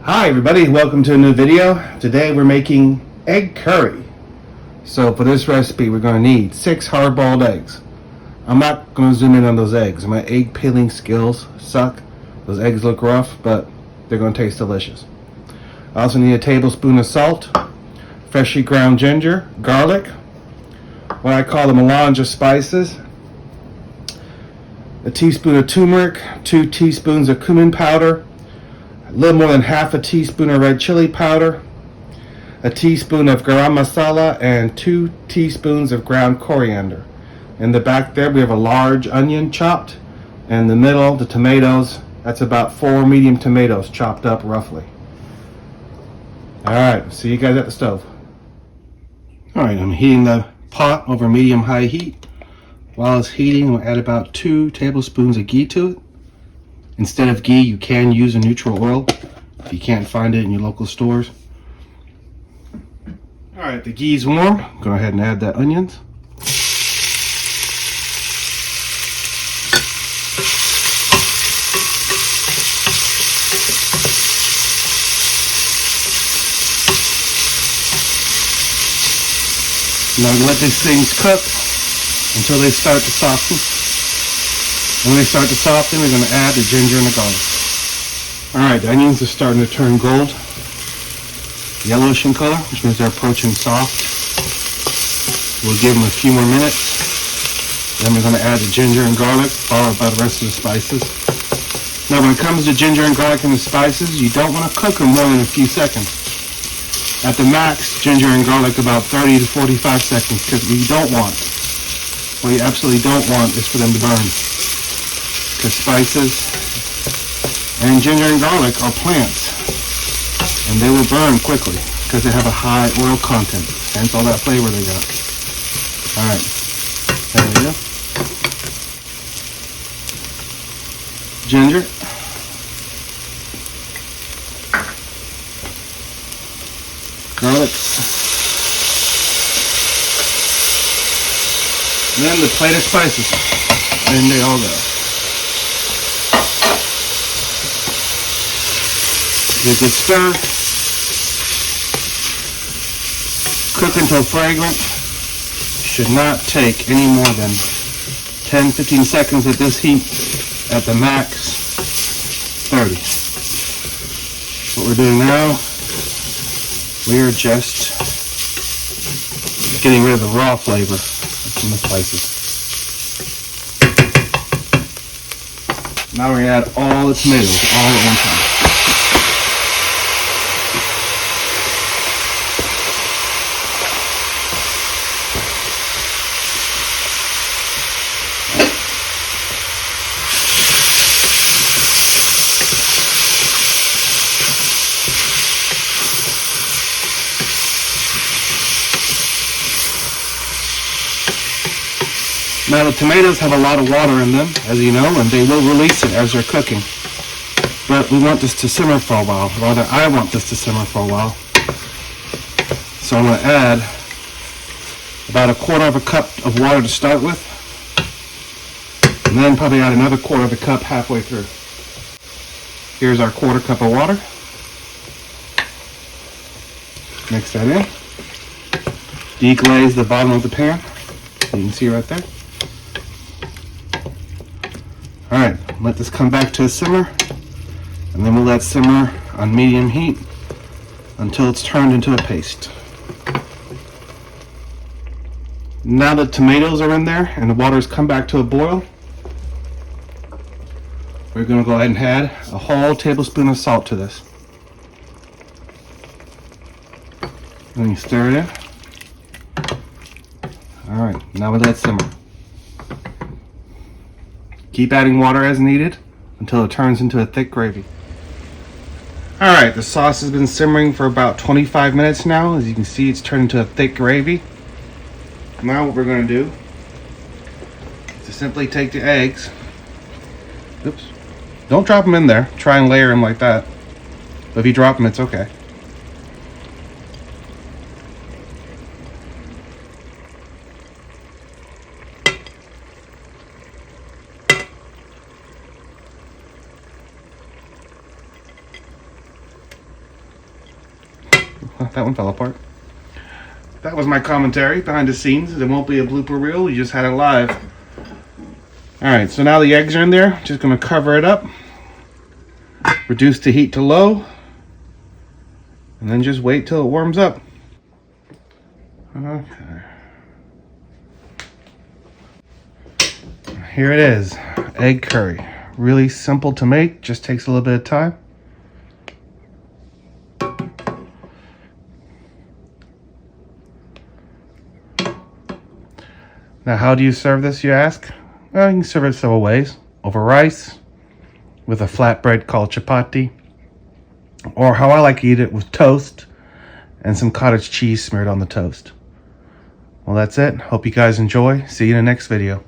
Hi everybody, welcome to a new video. Today we're making egg curry. So for this recipe we're going to need 6 hard-boiled eggs. I'm not going to zoom in on those eggs. My egg peeling skills suck. Those eggs look rough, but they're going to taste delicious. I also need a tablespoon of salt, freshly ground ginger, garlic, what I call the melange of spices, a teaspoon of turmeric, 2 teaspoons of cumin powder, a little more than half a teaspoon of red chilli powder, a teaspoon of garam masala, and 2 teaspoons of ground coriander. In the back there we have a large onion chopped, and in the middle the tomatoes. That's about 4 medium tomatoes chopped up roughly. Alright, see you guys at the stove. Alright, I'm heating the pot over medium-high heat. While it's heating, we'll add about 2 tablespoons of ghee to it. Instead of ghee, you can use a neutral oil if you can't find it in your local stores. Alright, the ghee's warm. Go ahead and add the onions. Now let these things cook until they start to soften. When they start to soften, we're going to add the ginger and the garlic. Alright, the onions are starting to turn gold, yellowish in color, which means they're approaching soft. We'll give them a few more minutes. Then we're going to add the ginger and garlic, followed by the rest of the spices. Now when it comes to ginger and garlic and the spices, you don't want to cook them more than a few seconds. At the max, ginger and garlic about 30 to 45 seconds, because what you absolutely don't want is for them to burn. Because spices and ginger and garlic are plants, and they will burn quickly because they have a high oil content, hence all that flavor they got. Alright, there we go. Ginger. Garlic. And then the plate of spices. And they all go. Give a good stir. Cook until fragrant. Should not take any more than 10-15 seconds at this heat. At the max, 30. What we're doing now, we're just getting rid of the raw flavor from the spices. Now we're going to add all the tomatoes all at one time. Now the tomatoes have a lot of water in them, as you know, and they will release it as they're cooking. But we want this to simmer for a while. Rather, I want this to simmer for a while. So I'm going to add about 1/4 cup of water to start with. And then probably add another 1/4 cup halfway through. Here's our 1/4 cup of water. Mix that in. Deglaze the bottom of the pan. You can see right there. Alright, let this come back to a simmer, and then we'll let it simmer on medium heat until it's turned into a paste. Now the tomatoes are in there and the water's come back to a boil, we're going to go ahead and add a whole tablespoon of salt to this. Then you stir it in. Alright, now we let it simmer. Keep adding water as needed until it turns into a thick gravy. Alright, the sauce has been simmering for about 25 minutes now. As you can see, it's turned into a thick gravy. Now what we're going to do is to simply take the eggs. Oops. Don't drop them in there. Try and layer them like that. But if you drop them, it's okay. Oh, that one fell apart. That was my commentary behind the scenes. There won't be a blooper reel. We just had it live. Alright, so now the eggs are in there. Just going to cover it up. Reduce the heat to low. And then just wait till it warms up. Okay. Here it is. Egg curry. Really simple to make. Just takes a little bit of time. Now, how do you serve this, you ask? Well, you can serve it several ways. Over rice, with a flatbread called chapati, or how I like to eat it, with toast and some cottage cheese smeared on the toast. Well, that's it. Hope you guys enjoy. See you in the next video.